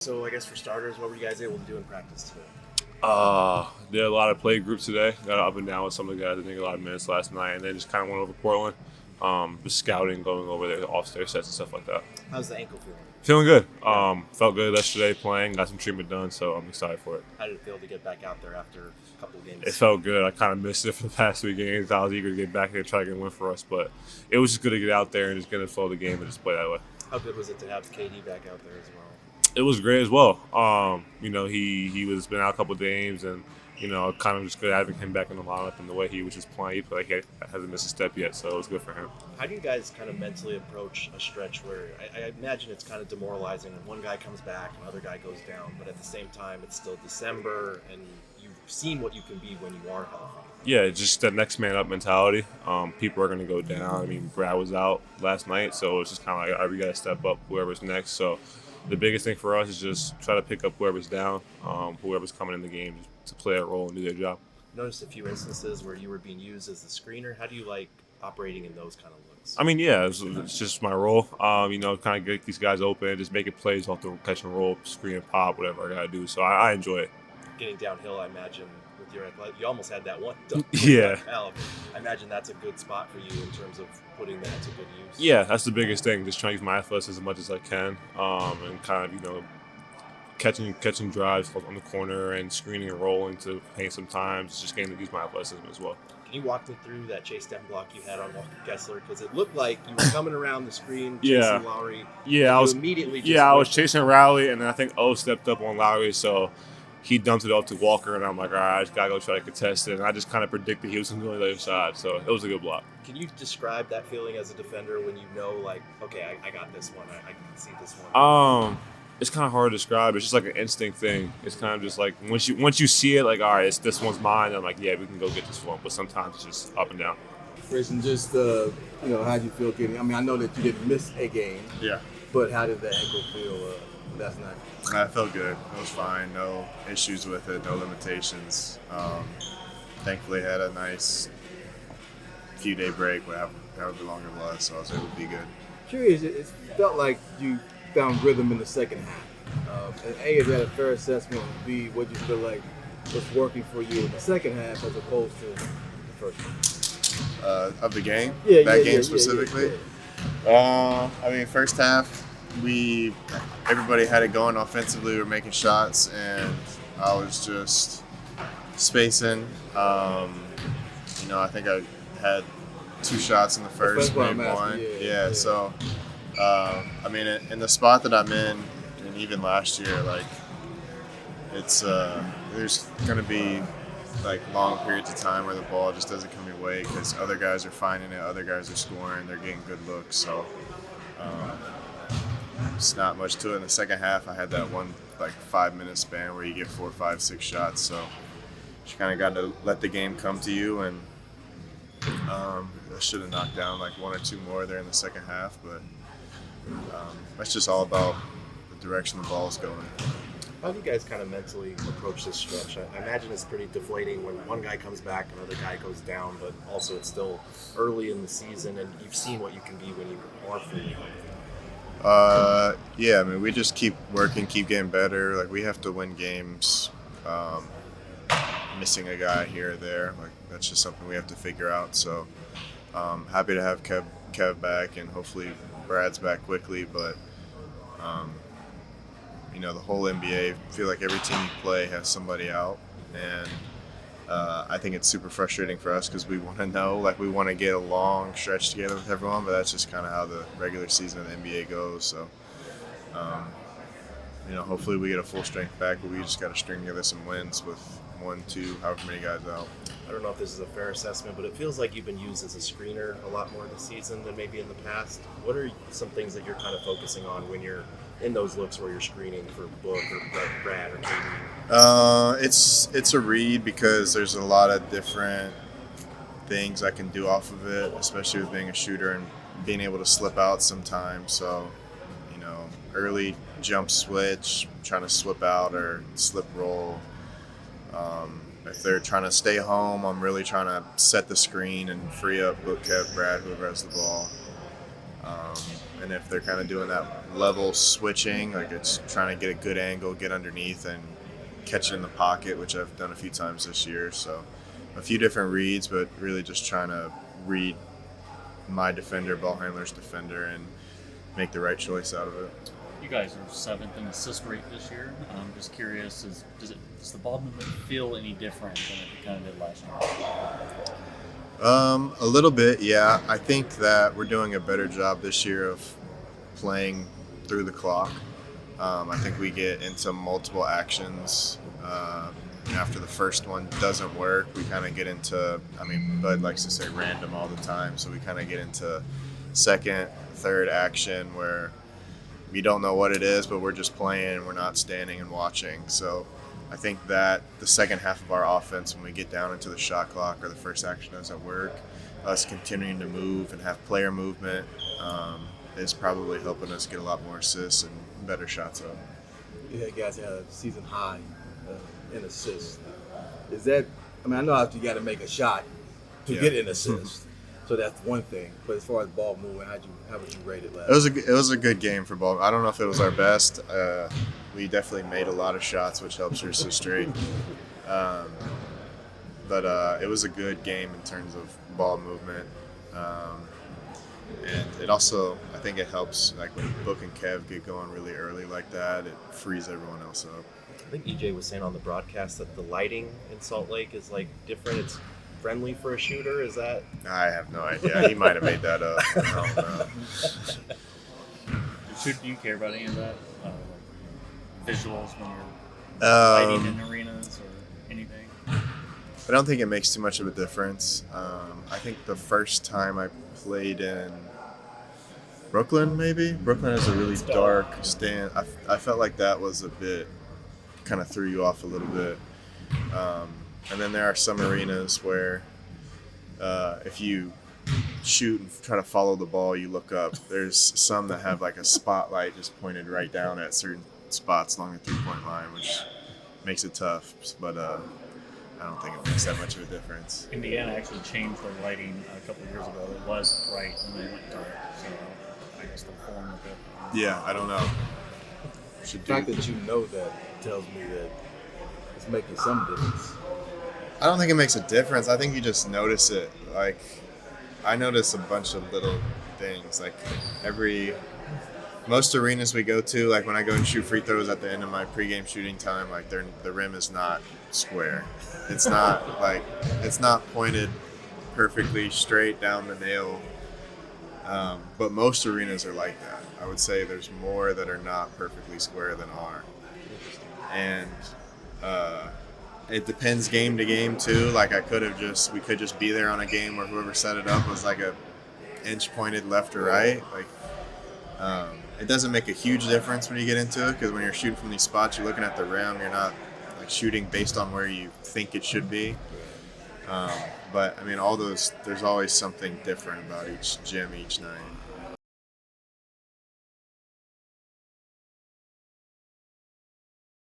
So I guess for starters, what were you guys able to do in practice today? Did a lot of play groups today. Got up and down with some of the guys. I think a lot of minutes last night, and then just kind of went over Portland. Just scouting, going over their off-stair sets and stuff like that. How's the ankle feeling? Feeling good. Felt good yesterday playing. Got some treatment done, so I'm excited for it. How did it feel to get back out there after a couple of games? It felt good. I kind of missed it for the past 3 games. I was eager to get back there and try to get a win for us, but it was just good to get out there and just get in the flow of the game and just play that way. How good was it to have KD back out there as well? It was great as well. He was been out a couple of games, and kind of just good having him back in the lineup and the way he was just playing. He played like he hasn't missed a step yet, so it was good for him. How do you guys kind of mentally approach a stretch where I imagine it's kind of demoralizing when one guy comes back, another guy goes down, but at the same time it's still December and you've seen what you can be when you are healthy? Yeah, just that next man up mentality. People are going to go down. I mean, Brad was out last night, so it's just kind of like, all right, we got to step up whoever's next. So the biggest thing for us is just try to pick up whoever's down, whoever's coming in the game to play a role and do their job. Noticed a few instances where you were being used as the screener. How do you like operating in those kind of looks? I mean, yeah, it's just my role. Kind of get these guys open, just making plays off the catch and roll, screen and pop, whatever I got to do. So I enjoy it. Getting downhill, I imagine, with your athletic, you almost had that one dunk. Yeah. I imagine that's a good spot for you in terms of putting that to good use. Yeah, that's the biggest thing. Just trying to use my athleticism as much as I can, and kind of catching drives on the corner and screening and rolling to paint sometimes. Just getting to use my athleticism as well. Can you walk me through that chase down block you had on Walker Kessler? Because it looked like you were coming around the screen, chasing Lowry. Yeah, I was immediately. I was chasing Rowley, and then I think O stepped up on Lowry, so he dumped it off to Walker, and I'm like, all right, I just gotta go try to contest it. And I just kind of predicted he was going to go on the other side, so it was a good block. Can you describe that feeling as a defender when you know, like, okay, I got this one, I can see this one? It's kind of hard to describe. It's just like an instinct thing. It's kind of just like once you see it, like, all right, this one's mine. I'm like, yeah, we can go get this one. But sometimes it's just up and down. Grayson, just how'd you feel getting? I mean, I know that you didn't miss a game. Yeah. But how did the ankle feel last night? I felt good. It was fine. No issues with it. No limitations. Thankfully, had a nice few-day break, however long it was, so I was able to be good. Curious, it felt like you found rhythm in the second half. And A, is that a fair assessment? And B, what do you feel like was working for you in the second half as opposed to the first one? Of the game? Yeah, that yeah, game yeah, specifically? Yeah. I mean, first half, everybody had it going offensively. We were making shots, and I was just spacing. I think I had 2 shots in the first, maybe one. Yeah. So, in the spot that I'm in, and even last year, like, it's there's going to be like long periods of time where the ball just doesn't come your way because other guys are finding it, other guys are scoring, they're getting good looks. So it's not much to it. In the second half, I had that one 5-minute span where you get 4, 5, 6 shots. So you kind of got to let the game come to you, and I should have knocked down 1 or 2 more there in the second half, but that's just all about the direction the ball is going. How do you guys kind of mentally approach this stretch? I imagine it's pretty deflating when one guy comes back, another guy goes down, but also it's still early in the season, and you've seen what you can be when you are fully healthy. Yeah, I mean, we just keep working, keep getting better. Like, we have to win games. Missing a guy here or there, that's just something we have to figure out. So, happy to have Kev back, and hopefully Brad's back quickly. But the whole NBA, I feel like every team you play has somebody out, and I think it's super frustrating for us because we want to know, we want to get a long stretch together with everyone, but that's just kind of how the regular season of the NBA goes. So, hopefully we get a full strength back, but we just got to string together some wins with 1, 2, however many guys out. I don't know if this is a fair assessment, but it feels like you've been used as a screener a lot more this season than maybe in the past. What are some things that you're kind of focusing on when you're in those looks where you're screening for Book or Brad or KD? It's a read because there's a lot of different things I can do off of it, especially with being a shooter and being able to slip out sometimes. So, early jump switch, trying to slip out or slip roll. If they're trying to stay home, I'm really trying to set the screen and free up Book, Kev, Brad, whoever has the ball. And if they're kind of doing that level switching, like it's trying to get a good angle, get underneath, and catch it in the pocket, which I've done a few times this year. So a few different reads, but really just trying to read my defender, ball handler's defender, and make the right choice out of it. You guys are 7th in assist rate this year. I'm just curious, does the ball movement feel any different than it kind of did last year? A little bit, yeah. I think that we're doing a better job this year of playing through the clock. I think we get into multiple actions. After the first one doesn't work, we kind of get into, Bud likes to say random all the time, so we kind of get into second, third action where we don't know what it is, but we're just playing, we're not standing and watching. So I think that the second half of our offense, when we get down into the shot clock or the first action doesn't work, us continuing to move and have player movement is probably helping us get a lot more assists and better shots up. You had guys had a season high in assists. Is that? I know you got to make a shot to get an assist, so that's one thing. But as far as ball movement, how would you rate it last? It was a good game for ball. I don't know if it was our best. We definitely made a lot of shots, which helps your assist rate. But it was a good game in terms of ball movement. And it also, I think it helps, like when Book and Kev get going really early like that, it frees everyone else up. I think EJ was saying on the broadcast that the lighting in Salt Lake is like different. It's friendly for a shooter. Is that? I have no idea. He might have made that up. I don't know. Do you care about any of that? Visuals when you're fighting in arenas or anything? I don't think it makes too much of a difference. I think the first time I played in Brooklyn, maybe. Brooklyn has a really dark stand. I felt like that was a bit, kind of threw you off a little bit. And then there are some arenas where if you shoot and try to follow the ball, you look up. There's some that have like a spotlight just pointed right down at certain spots along the three-point line, which makes it tough. But I don't think it makes that much of a difference. Indiana actually changed their lighting a couple of years ago. It was bright and then it went dark. So I guess they'll form with it. Yeah, I don't know. The fact that you know that tells me that it's making some difference. I don't think it makes a difference. I think you just notice it. Like, I notice a bunch of little things. Like, most arenas we go to, like when I go and shoot free throws at the end of my pregame shooting time, like the rim is not square. It's not pointed perfectly straight down the nail. But most arenas are like that. I would say there's more that are not perfectly square than are. And it depends game to game too. Like we could just be there on a game where whoever set it up was like a inch pointed left or right. Like it doesn't make a huge difference when you get into it, because when you're shooting from these spots, you're looking at the rim. You're not like shooting based on where you think it should be. But I mean, there's always something different about each gym each night.